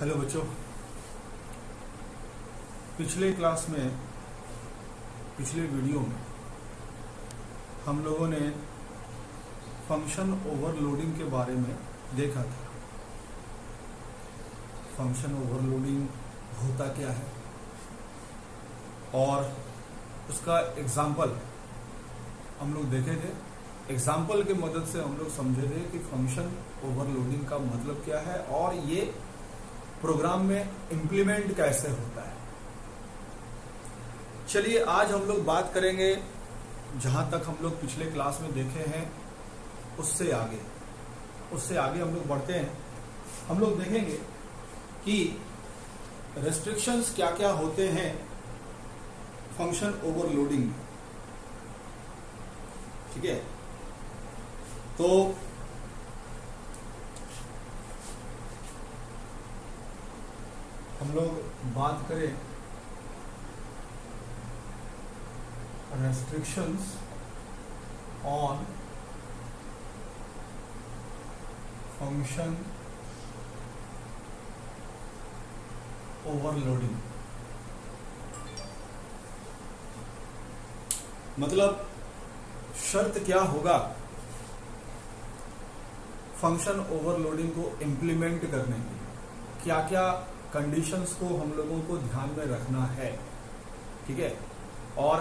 Hello बच्चों, पिछले class में पिछले वीडियो में हम लोगों ने फंक्शन ओवरलोडिंग के बारे में देखा था। फंक्शन ओवरलोडिंग होता क्या है और उसका एग्जाम्पल हम लोग देखे थे। एग्जाम्पल की मदद से हम लोग समझे थे कि फंक्शन ओवरलोडिंग का मतलब क्या है और ये प्रोग्राम में इंप्लीमेंट कैसे होता है। चलिए आज हम लोग बात करेंगे जहां तक हम लोग पिछले क्लास में देखे हैं उससे आगे हम लोग बढ़ते हैं। हम लोग देखेंगे कि रेस्ट्रिक्शंस क्या क्या होते हैं फंक्शन ओवरलोडिंग में। ठीक है, तो हम लोग बात करें रेस्ट्रिक्शंस ऑन फंक्शन ओवरलोडिंग। मतलब शर्त क्या होगा फंक्शन ओवरलोडिंग को इंप्लीमेंट करने के लिए, क्या क्या कंडीशंस को हम लोगों को ध्यान में रखना है। ठीक है, और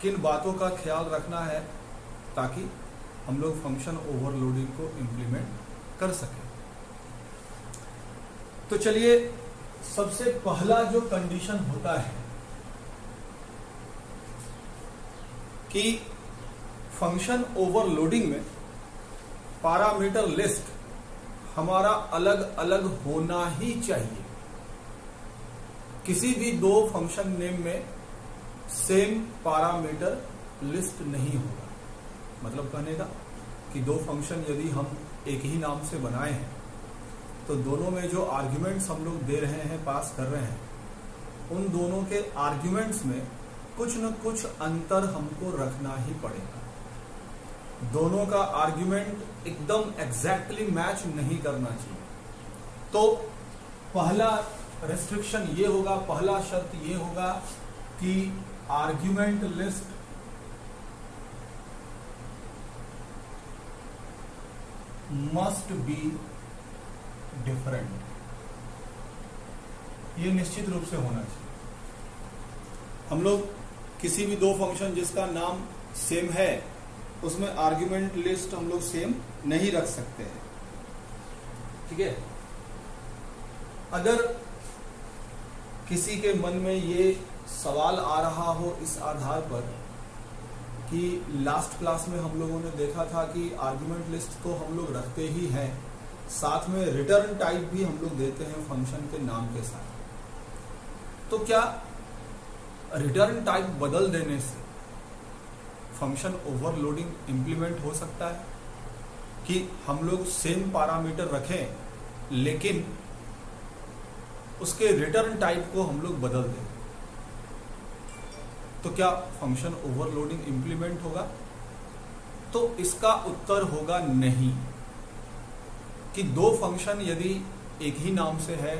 किन बातों का ख्याल रखना है ताकि हम लोग फंक्शन ओवरलोडिंग को इंप्लीमेंट कर सकें। तो चलिए, सबसे पहला जो कंडीशन होता है कि फंक्शन ओवरलोडिंग में पैरामीटर लिस्ट हमारा अलग अलग होना ही चाहिए। किसी भी दो फंक्शन नेम में सेम पैरामीटर लिस्ट नहीं होगा। मतलब कहने का कि दो फंक्शन यदि हम एक ही नाम से बनाए हैं तो दोनों में जो आर्ग्यूमेंट्स हम लोग दे रहे हैं, पास कर रहे हैं, उन दोनों के आर्ग्यूमेंट्स में कुछ न कुछ अंतर हमको रखना ही पड़ेगा। दोनों का आर्ग्यूमेंट एकदम एग्जैक्टली मैच नहीं करना चाहिए। तो पहला रेस्ट्रिक्शन ये होगा, पहला शर्त ये होगा कि argument list must be different. ये निश्चित रूप से होना चाहिए। हम लोग किसी भी दो फंक्शन जिसका नाम सेम है उसमें आर्ग्यूमेंट लिस्ट हम लोग सेम नहीं रख सकते हैं। ठीक है, अगर किसी के मन में ये सवाल आ रहा हो इस आधार पर कि लास्ट क्लास में हम लोगों ने देखा था कि आर्ग्यूमेंट लिस्ट तो हम लोग रखते ही हैं, साथ में रिटर्न टाइप भी हम लोग देते हैं फंक्शन के नाम के साथ, तो क्या रिटर्न टाइप बदल देने से फंक्शन ओवरलोडिंग इंप्लीमेंट हो सकता है कि हम लोग सेम पैरामीटर रखें लेकिन उसके रिटर्न टाइप को हम लोग बदल दें, तो क्या फंक्शन ओवरलोडिंग इंप्लीमेंट होगा? तो इसका उत्तर होगा नहीं। कि दो फंक्शन यदि एक ही नाम से है,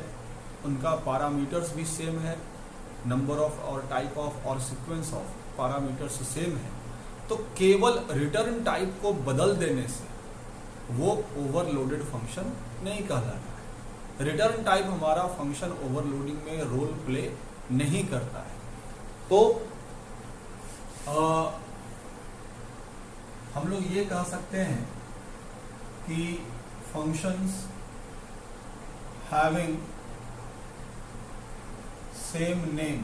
उनका पैरामीटर्स भी सेम है, नंबर ऑफ और टाइप ऑफ और सीक्वेंस ऑफ पैरामीटर्स सेम है, तो केवल रिटर्न टाइप को बदल देने से वो ओवरलोडेड फंक्शन नहीं कहलाता है। रिटर्न टाइप हमारा फंक्शन ओवरलोडिंग में रोल प्ले नहीं करता है। तो हम लोग ये कह सकते हैं कि functions having same name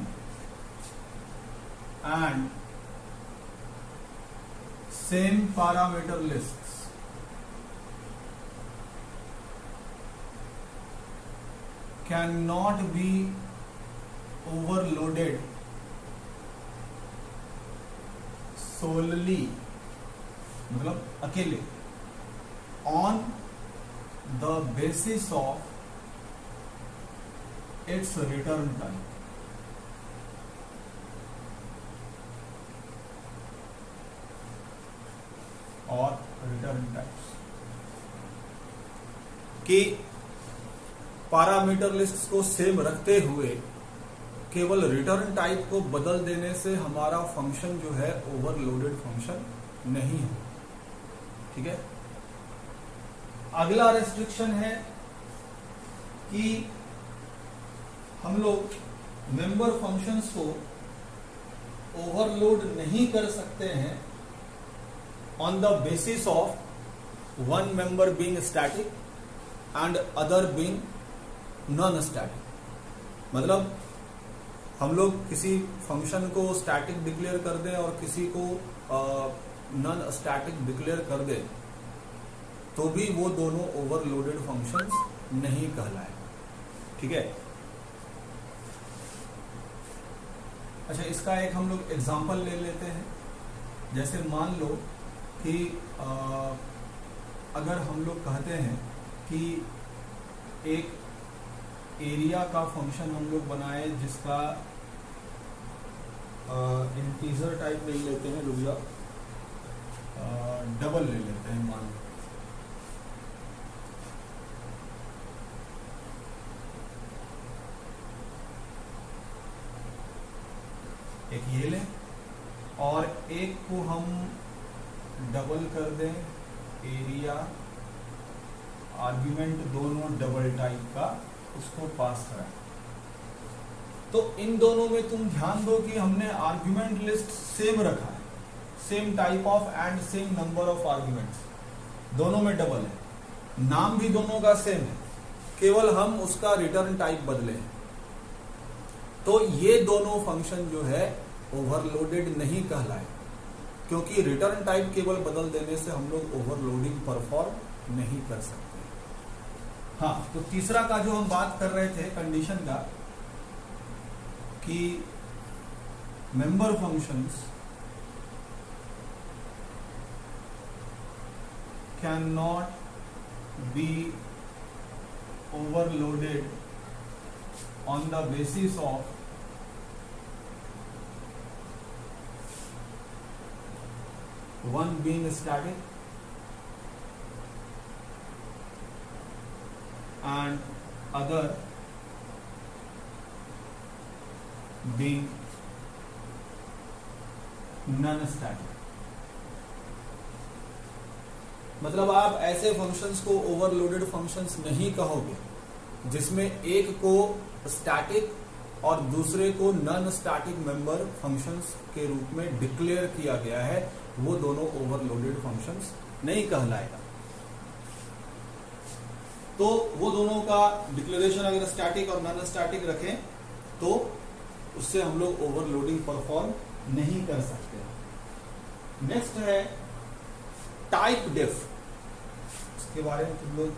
and same parameter lists cannot be overloaded solely, मतलब अकेले, on the basis of its return type। और रिटर्न टाइप्स कि पैरामीटर लिस्ट को सेम रखते हुए केवल रिटर्न टाइप को बदल देने से हमारा फंक्शन जो है ओवरलोडेड फंक्शन नहीं है। ठीक है। अगला रेस्ट्रिक्शन है कि हम लोग मेंबर फंक्शंस को ओवरलोड नहीं कर सकते हैं on the basis of one member being static and other being non static. मतलब हम लोग किसी फंक्शन को स्टैटिक डिक्लेयर कर दें और किसी को नॉन स्टैटिक डिक्लेयर कर दें तो भी वो दोनों ओवरलोडेड फंक्शंस नहीं कहलाए। ठीक है। अच्छा, इसका एक हम लोग एग्जांपल ले लेते हैं। जैसे मान लो कि अगर हम लोग कहते हैं कि एक एरिया का फंक्शन हम लोग बनाए जिसका इंटीजर टाइप ले लेते हैं, रुक जा, डबल ले लेते हैं मान लो। एक ये लें और एक को हम डबल कर दें एरिया, आर्ग्यूमेंट दोनों डबल टाइप का उसको पास कराएं। तो इन दोनों में तुम ध्यान दो कि हमने आर्ग्यूमेंट लिस्ट सेम रखा है, same type of and same number of arguments, दोनों में डबल है, नाम भी दोनों का सेम है, केवल हम उसका रिटर्न टाइप बदले हैं। तो ये दोनों फंक्शन जो है ओवरलोडेड नहीं कहलाए, क्योंकि रिटर्न टाइप केवल बदल देने से हम लोग ओवरलोडिंग परफॉर्म नहीं कर सकते। हाँ, तो तीसरा का जो हम बात कर रहे थे कंडीशन का कि member functions can not be overloaded on the basis of one being static and other being non-static। मतलब आप ऐसे फंक्शंस को ओवरलोडेड फंक्शंस नहीं कहोगे जिसमें एक को स्टैटिक और दूसरे को नॉन स्टैटिक मेंबर फंक्शंस के रूप में डिक्लेयर किया गया है, वो दोनों ओवरलोडेड फंक्शंस नहीं कहलाएगा। तो वो दोनों का डिक्लेरेशन अगर स्टैटिक और नॉन स्टैटिक रखें तो उससे हम लोग ओवरलोडिंग परफॉर्म नहीं कर सकते। नेक्स्ट है टाइप डिफ। इसके बारे में तुम लोग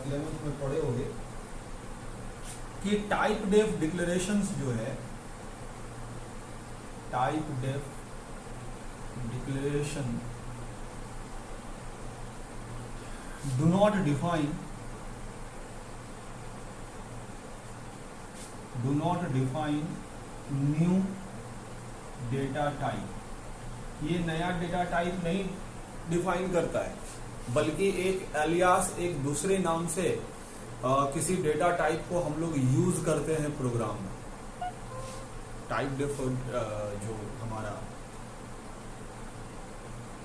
11th में पढ़े होंगे कि टाइप डिफ डिक्लेरेशंस जो है, type diff declaration do not define new data type। ये नया डेटा टाइप नहीं डिफाइन करता है, बल्कि एक एलियास, एक दूसरे नाम से किसी डेटा टाइप को हम लोग यूज करते हैं प्रोग्राम में। टाइप डिफ जो हमारा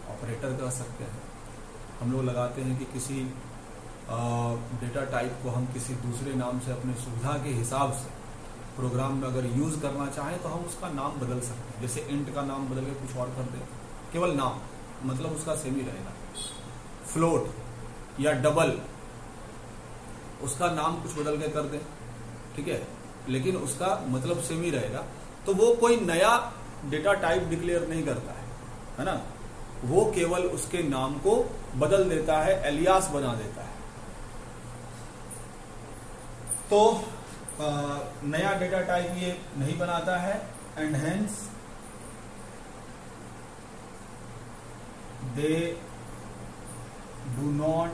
ऑपरेटर कर सकते हैं, हम लोग लगाते हैं कि किसी डेटा टाइप को हम किसी दूसरे नाम से अपने सुविधा के हिसाब से प्रोग्राम में अगर यूज करना चाहें तो हम उसका नाम बदल सकते हैं। जैसे इंट का नाम बदल के कुछ और कर दें, केवल नाम, मतलब उसका सेम ही रहेगा। फ्लोट या डबल, उसका नाम कुछ बदल के कर दें, ठीक है, लेकिन उसका मतलब सेम ही रहेगा। तो वो कोई नया डेटा टाइप डिक्लेयर नहीं करता है ना, वो केवल उसके नाम को बदल देता है, एलियास बना देता है। तो नया डेटा टाइप ये नहीं बनाता है and hence they do not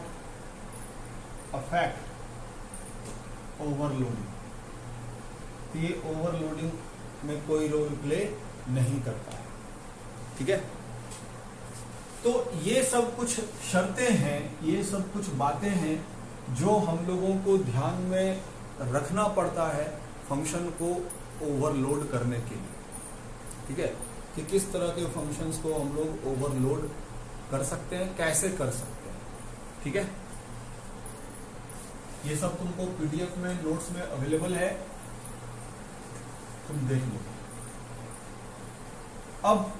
affect overloading. ये ओवरलोडिंग में कोई रोल प्ले नहीं करता है। ठीक है। तो ये सब कुछ शर्तें हैं, ये सब कुछ बातें हैं जो हम लोगों को ध्यान में रखना पड़ता है फंक्शन को ओवरलोड करने के लिए, ठीक है, कि किस तरह के फंक्शंस को हम लोग ओवरलोड कर सकते हैं, कैसे कर सकते हैं, ठीक है। ये सब तुमको पीडीएफ में नोट्स में अवेलेबल है, तुम देख लो। अब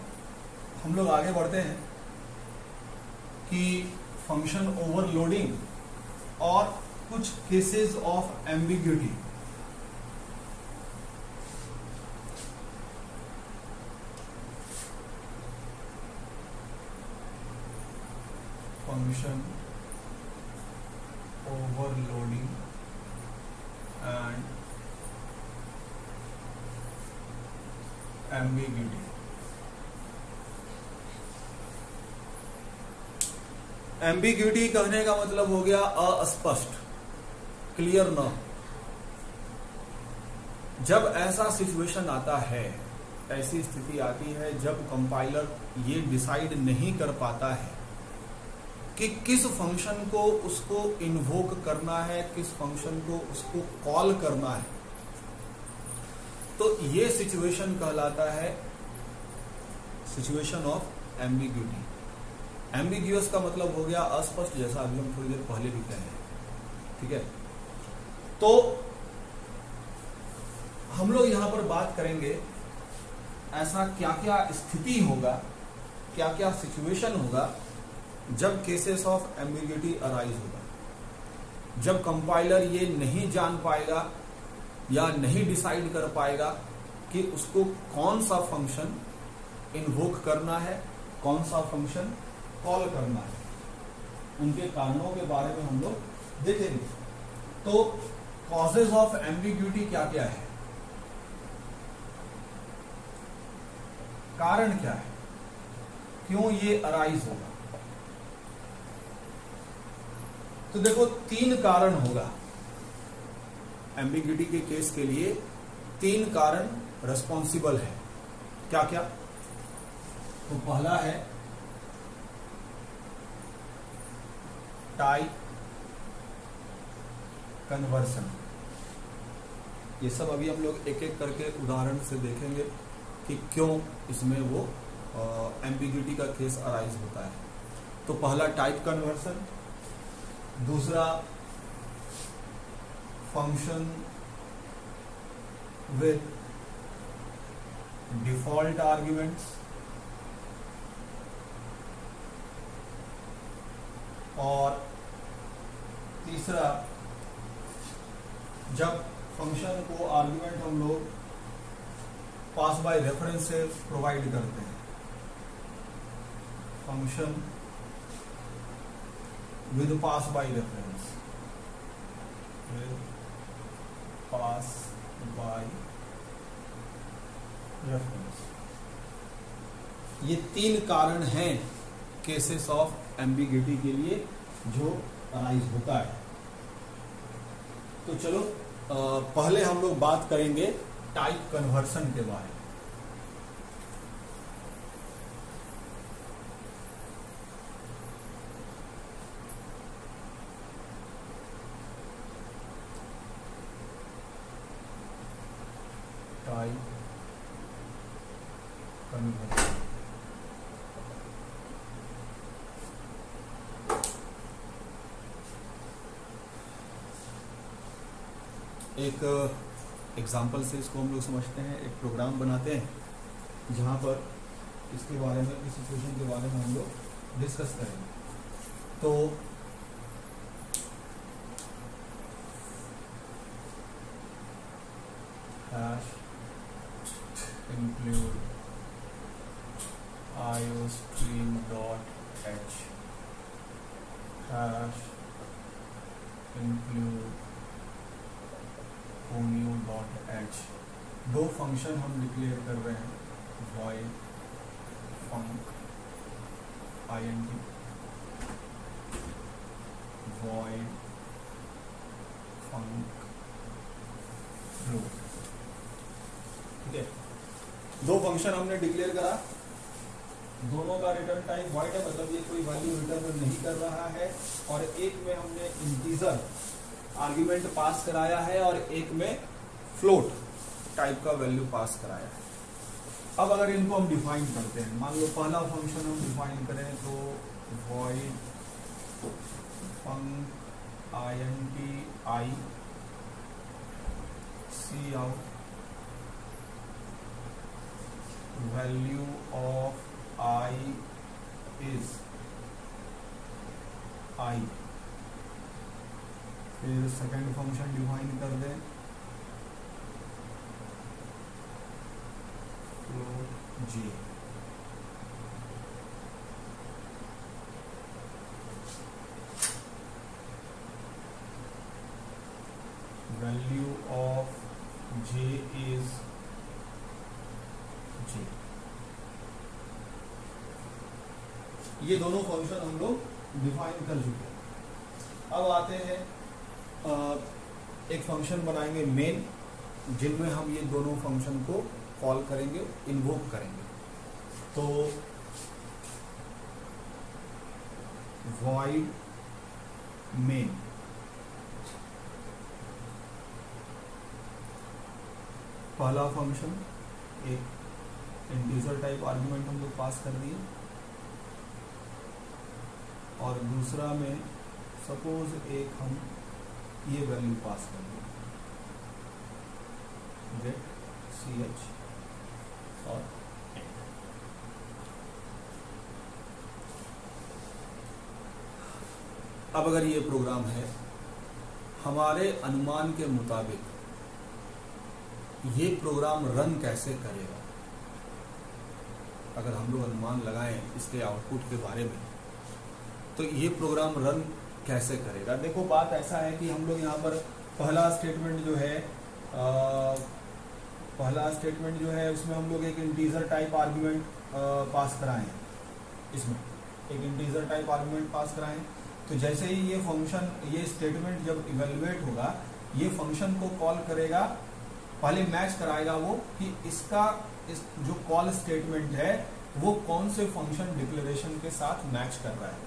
हम लोग आगे बढ़ते हैं कि फंक्शन ओवरलोडिंग और कुछ cases of ambiguity. Function overloading and ambiguity. Ambiguity कहने का मतलब हो गया अस्पष्ट, क्लियर न। जब ऐसा सिचुएशन आता है, ऐसी स्थिति आती है जब कंपाइलर ये डिसाइड नहीं कर पाता है कि किस फंक्शन को उसको इन्वोक करना है, किस फंक्शन को उसको कॉल करना है, तो ये सिचुएशन कहलाता है सिचुएशन ऑफ एम्बिग्यूटी। एम्बिग्यूअस का मतलब हो गया अस्पष्ट, जैसा अभी हम थोड़ी देर पहले भी कहे, ठीक है। तो हम लोग यहां पर बात करेंगे ऐसा क्या क्या स्थिति होगा, क्या क्या सिचुएशन होगा जब केसेस ऑफ एम्बिग्यूटी अराइज होगा, जब कंपाइलर ये नहीं जान पाएगा या नहीं डिसाइड कर पाएगा कि उसको कौन सा फंक्शन इन्वोक करना है, कौन सा फंक्शन कॉल करना है। उनके कारणों के बारे में हम लोग देखेंगे। तो कॉजेज ऑफ एम्बिग्यूटी क्या क्या है, कारण क्या है, क्यों ये अराइज होगा। तो देखो 3 कारण होगा एम्बिग्यूटी के केस के लिए, 3 कारण रेस्पॉन्सिबल है। क्या क्या? तो पहला है टाइप कन्वर्सन। ये सब अभी हम लोग एक एक करके उदाहरण से देखेंगे कि क्यों इसमें वो एम्बिग्यूटी का केस अराइज होता है। तो पहला टाइप कन्वर्सन, दूसरा फंक्शन विद डिफॉल्ट आर्ग्यूमेंट्स, और तीसरा जब फंक्शन को आर्ग्यूमेंट हम लोग पास बाय रेफरेंस से प्रोवाइड करते हैं। Function with pass by reference, with pass by reference. ये 3 कारण हैं केसेस ऑफ एम्बिग्यूटी के लिए जो अराइज होता है। तो चलो पहले हम लोग बात करेंगे टाइप कन्वर्सन के बारे में। टाइप कन्वर्सन एक एग्जाम्पल से इसको हम लोग समझते हैं। एक प्रोग्राम बनाते हैं जहां पर इसके बारे में, इस सिचुएशन के बारे में हम लोग डिस्कस करेंगे। तो hash include iostream.h hash include new.h। 2 function हम डिक्लेयर कर रहे हैं, void func int, void func float। ठीक है, 2 फंक्शन हमने डिक्लेयर करा। दोनों का रिटर्न टाइप वॉइड है, मतलब ये कोई वैल्यू रिटर्न नहीं कर रहा है, और एक में हमने इंटीजर आर्ग्यूमेंट पास कराया है और एक में फ्लोट टाइप का वैल्यू पास कराया है। अब अगर इनको हम डिफाइन करते हैं, मान लो पहला फंक्शन हम डिफाइन करें तो void func int I cout value of I is I। फिर सेकेंड फंक्शन डिफाइन कर दें float J। Value of J is J। ये दोनों फंक्शन हम लोग डिफाइन कर चुके हैं। अब आते हैं एक फंक्शन बनाएंगे मेन, जिनमें हम ये दोनों फंक्शन को कॉल करेंगे, इन्वोक करेंगे। तो void main, पहला फंक्शन एक इंटीजर टाइप आर्गुमेंट हम लोग पास कर दिए, और दूसरा में सपोज एक हम ये वैल्यू पास कर दें गेट ch और अब अगर ये प्रोग्राम है, हमारे अनुमान के मुताबिक ये प्रोग्राम रन कैसे करेगा, अगर हम लोग अनुमान लगाएं इसके आउटपुट के बारे में, तो ये प्रोग्राम रन कैसे करेगा। देखो बात ऐसा है कि हम लोग यहाँ पर पहला स्टेटमेंट जो है उसमें हम लोग एक इंटीजर टाइप आर्गुमेंट पास कराएं, इसमें एक इंटीजर टाइप आर्गुमेंट पास कराएं। तो जैसे ही ये फंक्शन, ये स्टेटमेंट जब इवेलुएट होगा, ये फंक्शन को कॉल करेगा, पहले मैच कराएगा वो कि इस जो कॉल स्टेटमेंट है वो कौन से फंक्शन डिक्लेरेशन के साथ मैच कर रहा है।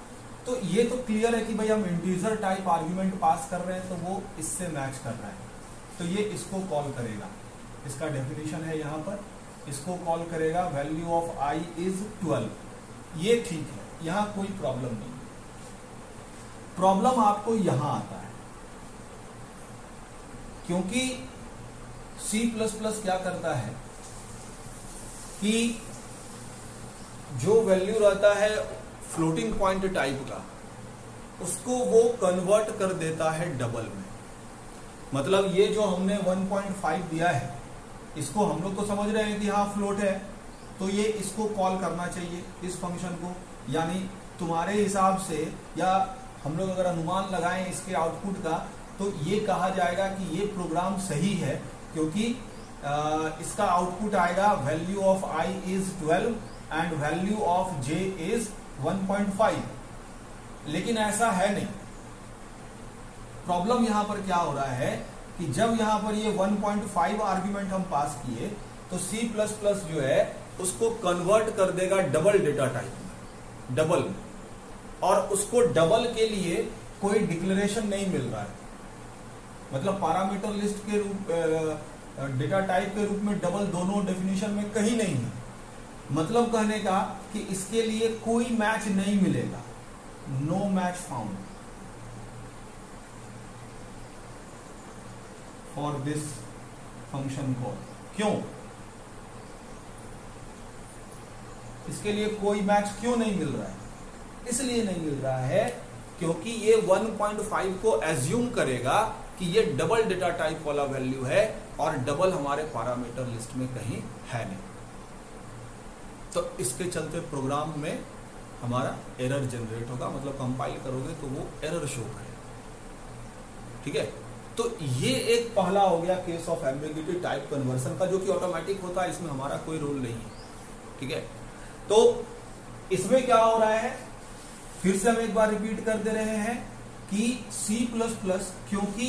तो ये तो क्लियर है कि भाई हम इंटीजर टाइप आर्गुमेंट पास कर रहे हैं तो वो इससे मैच कर रहा है, तो ये इसको कॉल करेगा। इसका डेफिनेशन है यहाँ पर, इसको कॉल करेगा वैल्यू ऑफ I इज 12। ये ठीक है, यहाँ कोई प्रॉब्लम नहीं। प्रॉब्लम आपको यहां आता है क्योंकि C++ क्या करता है कि जो वैल्यू रहता है फ्लोटिंग पॉइंट टाइप का, उसको वो कन्वर्ट कर देता है डबल में। मतलब ये जो हमने 1.5 दिया है, इसको हम लोग तो समझ रहे हैं कि हाँ फ्लोट है, तो ये इसको कॉल करना चाहिए इस फंक्शन को। यानी तुम्हारे हिसाब से, या हम लोग अगर अनुमान लगाएं इसके आउटपुट का, तो ये कहा जाएगा कि ये प्रोग्राम सही है, क्योंकि इसका आउटपुट आएगा value of I is 12 and value of J is 1.5। लेकिन ऐसा है नहीं। प्रॉब्लम यहां पर क्या हो रहा है कि जब यहां पर ये 1.5 आर्ग्यूमेंट हम पास किए, तो C++ जो है उसको कन्वर्ट कर देगा डबल डेटा टाइप में, डबल में, और उसको डबल के लिए कोई डिक्लेरेशन नहीं मिल रहा है। मतलब पैरामीटर लिस्ट के रूप, डेटा टाइप के रूप में डबल दोनों डेफिनेशन में कहीं नहीं है। मतलब कहने का कि इसके लिए कोई मैच नहीं मिलेगा, no match found for this function call. क्यों इसके लिए कोई मैच क्यों नहीं मिल रहा है? इसलिए नहीं मिल रहा है क्योंकि ये 1.5 को एज्यूम करेगा कि ये डबल डेटा टाइप वाला वैल्यू है, और डबल हमारे पैरामीटर लिस्ट में कहीं है नहीं। तो इसके चलते प्रोग्राम में हमारा एरर जनरेट होगा, मतलब कंपाइल करोगे तो वो एरर शो करेगा। ठीक है, तो ये एक पहला हो गया case of ambiguity type conversion का, जो कि ऑटोमेटिक होता है, इसमें हमारा कोई रोल नहीं है। ठीक है, तो इसमें क्या हो रहा है, फिर से हम एक बार रिपीट कर दे रहे हैं कि C++ क्योंकि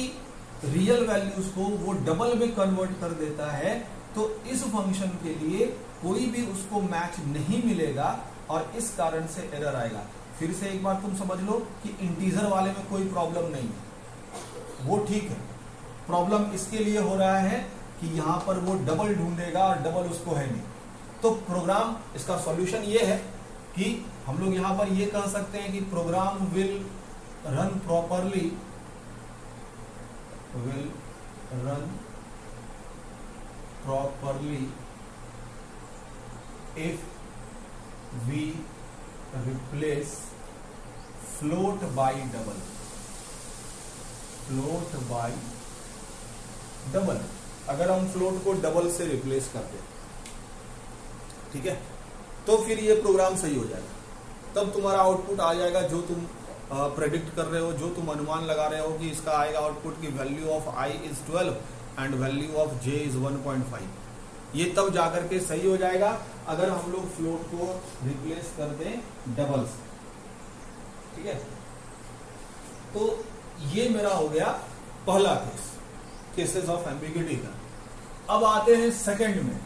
रियल वैल्यूज को वो डबल में कन्वर्ट कर देता है, तो इस फंक्शन के लिए कोई भी उसको मैच नहीं मिलेगा, और इस कारण से एरर आएगा। फिर से एक बार तुम समझ लो कि इंटीजर वाले में कोई प्रॉब्लम नहीं है, वो ठीक है। प्रॉब्लम इसके लिए हो रहा है कि यहां पर वो डबल ढूंढेगा और डबल उसको है नहीं। तो प्रोग्राम, इसका सॉल्यूशन ये है कि हम लोग यहां पर ये कह सकते हैं कि program will run properly, if we replace float by double, अगर हम फ्लोट को डबल से रिप्लेस कर दें, ठीक है, तो फिर ये प्रोग्राम सही हो जाएगा। तब तुम्हारा आउटपुट आ जाएगा जो तुम प्रेडिक्ट कर रहे हो, जो तुम अनुमान लगा रहे हो कि इसका आएगा आउटपुट की value of i is 12 and value of j is 1.5। ये तब जाकर के सही हो जाएगा अगर हम लोग फ्लोट को रिप्लेस कर दें डबल से, ठीक है। तो ये मेरा हो गया पहला केस, केसेस ऑफ एम्बिग्यूटी का। अब आते हैं सेकंड में।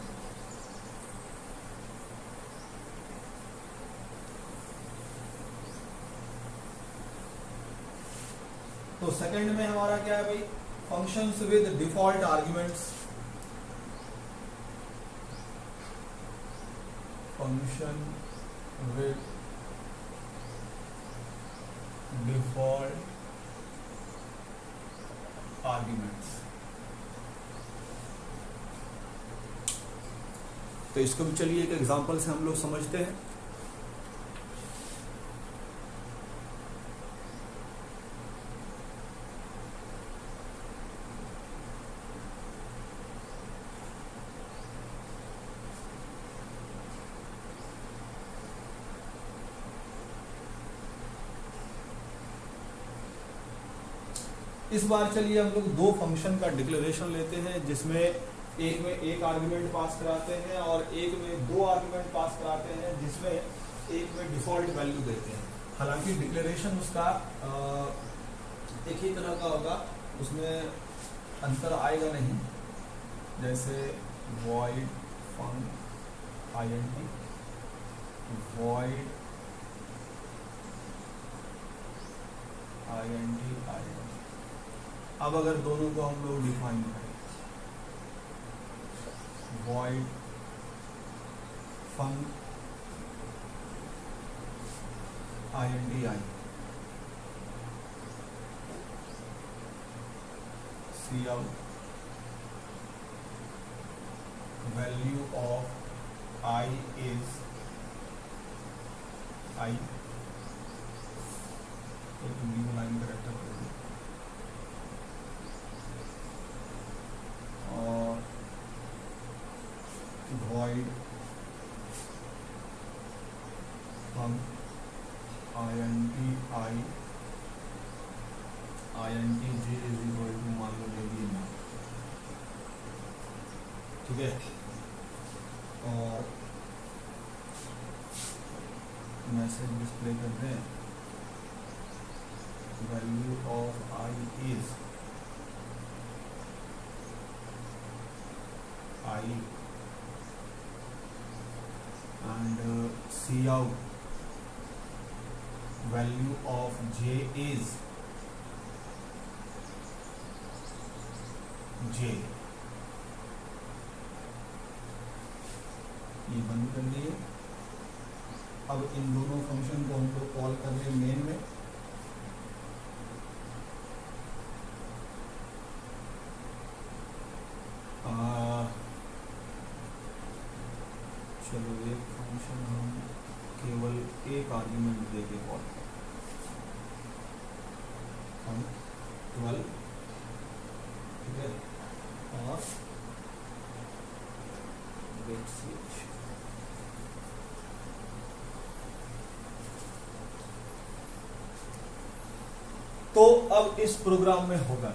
तो सेकंड में हमारा क्या है भाई, functions with default arguments, function with default arguments. तो इसको भी चलिए एक एग्जांपल से हम लोग समझते हैं। इस बार चलिए हम लोग दो फंक्शन का डिक्लेरेशन लेते हैं, जिसमें एक में एक आर्गुमेंट पास कराते हैं और एक में दो आर्गुमेंट पास कराते हैं, जिसमें एक में डिफॉल्ट वैल्यू देते हैं। हालांकि डिक्लेरेशन उसका एक ही तरह का होगा, उसमें अंतर आएगा नहीं, जैसे void func int, void int। अब अगर दोनों को हम लोग डिफाइन करें, void func int cout value of I is I, तो न्यू लाइन करेक्टर कर दो, और void func int j is equal to मान लो दे दिए ना, ठीक है। और मैसेज डिस्प्ले कर दें, value of I is I and cout value of j is j। ये बंद कर लिए। अब इन दोनों फंक्शन को हम लोग कॉल कर रहे हैं मेन में, चलो एक फंक्शन हम केवल एक आर्ग्यूमेंट देके कॉल हम 12, ठीक है, और get ch। तो अब इस प्रोग्राम में होगा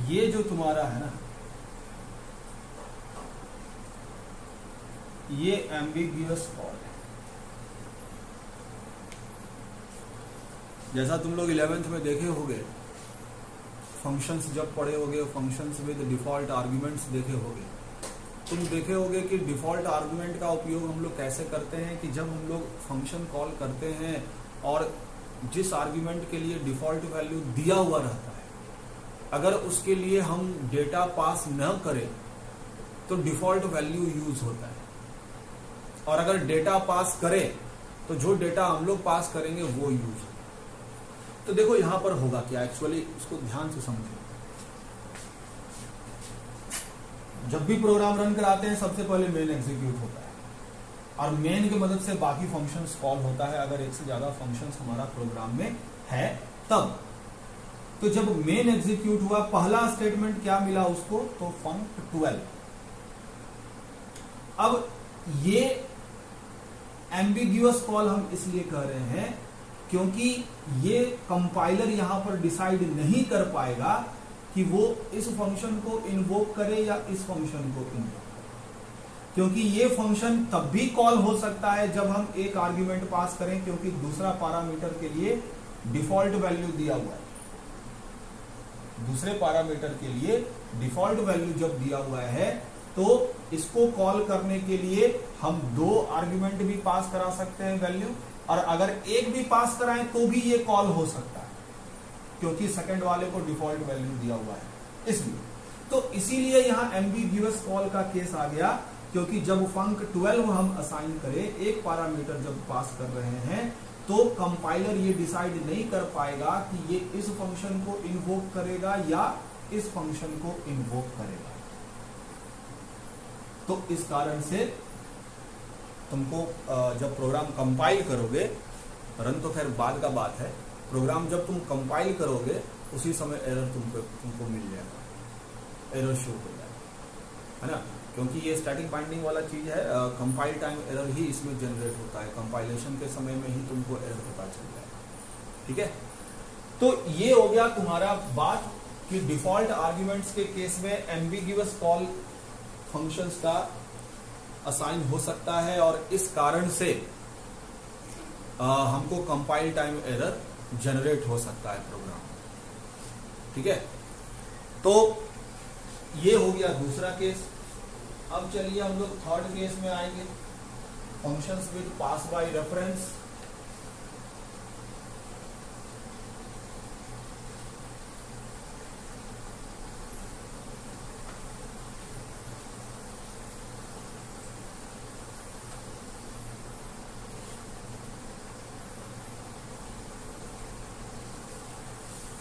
ये जो तुम्हारा है ना, ये एम्बिग्यूअस कॉल है। जैसा तुम लोग 11th में देखे होगे, फंक्शंस जब पढ़े होगे, फंक्शंस विद डिफॉल्ट आर्ग्यूमेंट्स देखे होगे, तुम देखे होगे कि डिफॉल्ट आर्गुमेंट का उपयोग हम लोग कैसे करते हैं कि जब हम लोग फंक्शन कॉल करते हैं और जिस आर्गुमेंट के लिए डिफॉल्ट वैल्यू दिया हुआ रहता है, अगर उसके लिए हम डेटा पास न करें तो डिफॉल्ट वैल्यू यूज होता है, और अगर डेटा पास करें तो जो डेटा हम लोग पास करेंगे वो यूज होगा। तो देखो यहां पर होगा क्या, एक्चुअली इसको ध्यान से समझो। जब भी प्रोग्राम रन कराते हैं सबसे पहले मेन एग्जीक्यूट होता है, और मेन की मदद से बाकी फंक्शंस कॉल होता है अगर एक से ज्यादा फंक्शंस हमारा प्रोग्राम में है तब। तो जब मेन एग्जीक्यूट हुआ, पहला स्टेटमेंट क्या मिला उसको, तो func12। अब ये एम्बिग्यूअस कॉल हम इसलिए कह रहे हैं क्योंकि ये कंपाइलर यहां पर डिसाइड नहीं कर पाएगा कि वो इस फंक्शन को इन्वोक करे या इस फंक्शन को इन्वोक करे, क्योंकि ये फंक्शन तब भी कॉल हो सकता है जब हम एक आर्ग्यूमेंट पास करें, क्योंकि दूसरा पैरामीटर के लिए डिफॉल्ट वैल्यू दिया हुआ है। दूसरे पैरामीटर के लिए डिफॉल्ट वैल्यू जब दिया हुआ है तो इसको कॉल करने के लिए हम दो आर्ग्यूमेंट भी पास करा सकते हैं वैल्यू, और अगर एक भी पास कराएं तो भी ये कॉल हो सकता है क्योंकि सेकंड वाले को डिफॉल्ट वैल्यू दिया हुआ है इसलिए। तो इसीलिए यहां एम्बिग्यूअस कॉल का केस आ गया, क्योंकि जब func12 हम असाइन करें, एक पैरामीटर जब पास कर रहे हैं, तो कंपाइलर ये डिसाइड नहीं कर पाएगा कि ये इस फंक्शन को इन्वोक करेगा या इस फंक्शन को इन्वोक करेगा। तो इस कारण से तुमको जब प्रोग्राम कंपाइल करोगे, रन तो खैर बाद का बात है, प्रोग्राम जब तुम कंपाइल करोगे उसी समय एरर तुमको मिल जाएगा, एरर शो हो जाएगा, है ना, क्योंकि ये स्टैटिक बाइंडिंग वाला चीज है। कंपाइल टाइम एरर ही इसमें जनरेट होता है, कंपाइलेशन के समय में ही तुमको एरर पता चल जाएगा। ठीक है, तो ये हो गया तुम्हारा बात कि डिफॉल्ट आर्ग्यूमेंट्स के केस में एम्बिग्यूअस कॉल फंक्शंस का असाइन हो सकता है, और इस कारण से हमको कंपाइल टाइम एरर जनरेट हो सकता है प्रोग्राम। ठीक है, तो ये हो गया दूसरा केस। अब चलिए हम लोग थर्ड केस में आएंगे, functions with pass by reference.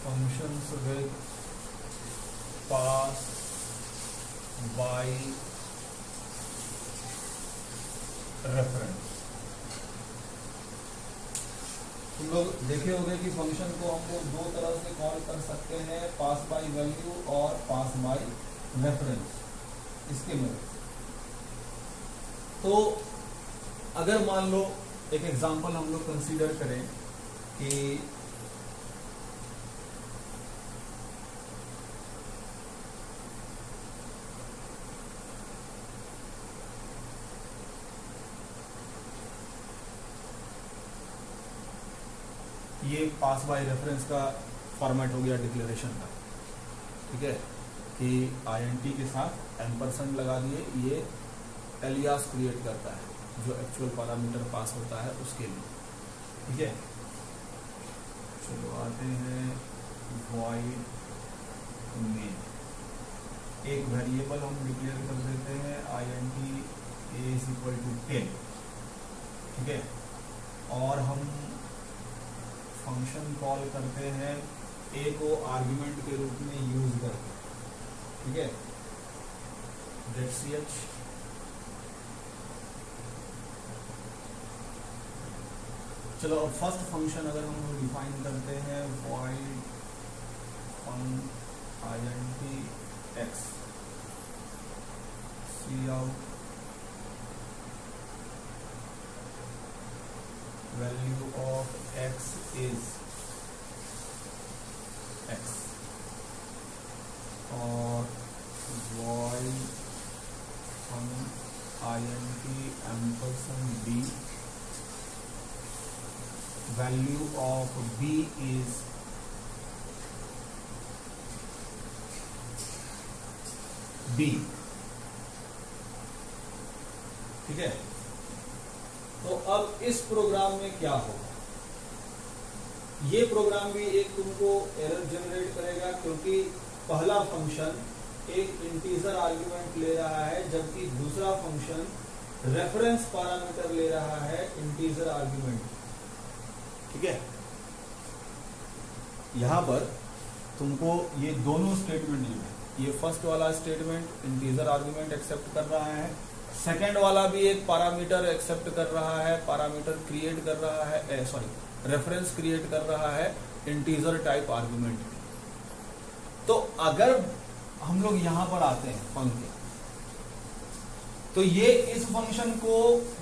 Functions with pass by reference। तुम लोग देखे होंगे कि फंक्शन को हमको दो तरह से कॉल कर सकते हैं, पास बाय वैल्यू और पास बाय रेफरेंस, इसके मदद से। तो अगर मान लो एक एग्जांपल हम लोग कंसीडर करें कि ये पास बाय रेफरेंस का फॉर्मेट हो गया डिक्लेरेशन का। ठीक है, कि INT के साथ एम्परसेंड लगा दिए, ये एलियास क्रिएट करता है जो एक्चुअल पैरामीटर पास होता है उसके लिए। ठीक है, चलो आते हैं void main। एक वेरिएबल हम डिक्लेयर कर देते हैं INT a = 10। ठीक है, और हम फंक्शन कॉल करते हैं a को आर्गुमेंट के रूप में यूज करके। ठीक है, .ch चलो अब फर्स्ट फंक्शन अगर हम डिफाइन करते हैं void func int x cout value of x is x, और void func int ampersand b, value of b is b। ठीक है। तो अब इस प्रोग्राम में क्या होगा, ये प्रोग्राम भी एक तुमको एरर जनरेट करेगा, क्योंकि पहला फंक्शन एक इंटीजर आर्गुमेंट ले रहा है, जबकि दूसरा फंक्शन रेफरेंस पैरामीटर ले रहा है इंटीजर आर्गुमेंट। ठीक है, यहां पर तुमको ये दोनों स्टेटमेंट जो है, ये फर्स्ट वाला स्टेटमेंट इंटीजर आर्गुमेंट एक्सेप्ट कर रहा है, सेकंड वाला भी एक पैरामीटर एक्सेप्ट कर रहा है, पैरामीटर क्रिएट कर रहा है, रेफरेंस क्रिएट कर रहा है इंटीजर टाइप आर्गुमेंट। तो अगर हम लोग यहां पर आते हैं पंक्ति, तो ये इस फंक्शन को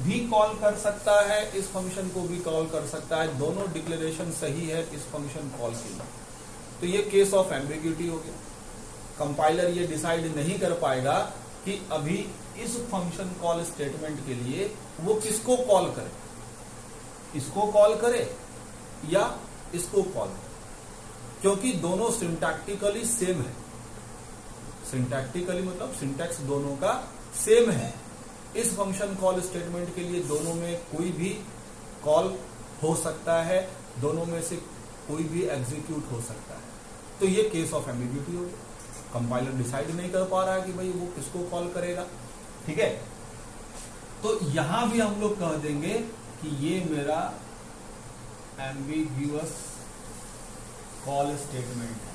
भी कॉल कर सकता है, इस फंक्शन को भी कॉल कर सकता है, दोनों डिक्लेरेशन सही है इस फंक्शन कॉल के लिए। तो ये केस ऑफ एम्बिग्यूटी हो गया। कंपाइलर ये डिसाइड नहीं कर पाएगा कि अभी इस फंक्शन कॉल स्टेटमेंट के लिए वो किसको कॉल करे, इसको कॉल करे या इसको कॉल करे, क्योंकि दोनों सिंटैक्टिकली सेम है। सिंटैक्टिकली मतलब सिंटैक्स दोनों का सेम है। इस फंक्शन कॉल स्टेटमेंट के लिए दोनों में कोई भी कॉल हो सकता है, दोनों में से कोई भी एग्जीक्यूट हो सकता है। तो ये केस ऑफ एम्बिग्यूटी हो गया। कंपाइलर डिसाइड नहीं कर पा रहा है कि भाई वो किसको कॉल करेगा। ठीक है, तो यहां भी हम लोग कह देंगे कि ये मेरा एम्बिग्यूअस कॉल स्टेटमेंट है।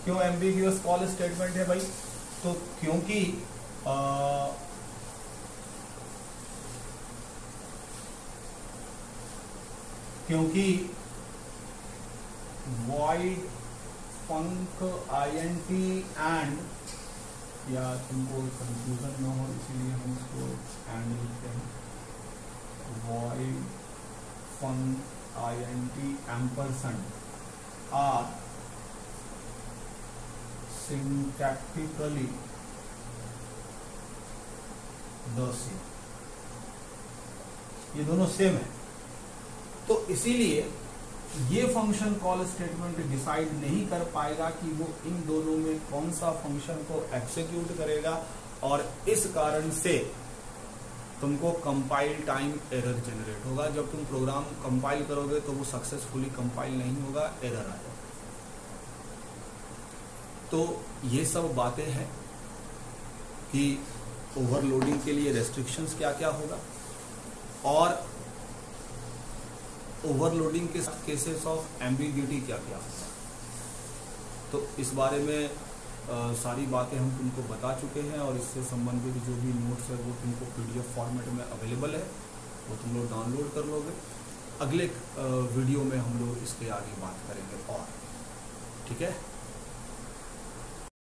क्यों एम्बिग्यूअस कॉल स्टेटमेंट है भाई? तो क्योंकि void func int and, या तुमको कंफ्यूजन ना हो इसीलिए हम इसको एंड लिखते हैं, void func int ampersand are syntactically the same। ये दोनों सेम है। तो इसीलिए ये फंक्शन कॉल स्टेटमेंट डिसाइड नहीं कर पाएगा कि वो इन दोनों में कौन सा फंक्शन को एग्जीक्यूट करेगा, और इस कारण से तुमको कंपाइल टाइम एरर जनरेट होगा। जब तुम प्रोग्राम कंपाइल करोगे तो वो सक्सेसफुली कंपाइल नहीं होगा, एरर आ जाएगा। तो ये सब बातें हैं कि ओवरलोडिंग के लिए रेस्ट्रिक्शंस क्या क्या होगा, और ओवरलोडिंग के केसेस ऑफ एम्बिग्यूटी क्या क्या होगा। तो इस बारे में सारी बातें हम तुमको बता चुके हैं, और इससे संबंधित जो भी नोट्स है वो तुमको PDF फॉर्मेट में अवेलेबल है, वो तुम लोग डाउनलोड कर लोगे। अगले वीडियो में हम लोग इसके आगे बात करेंगे और। ठीक है।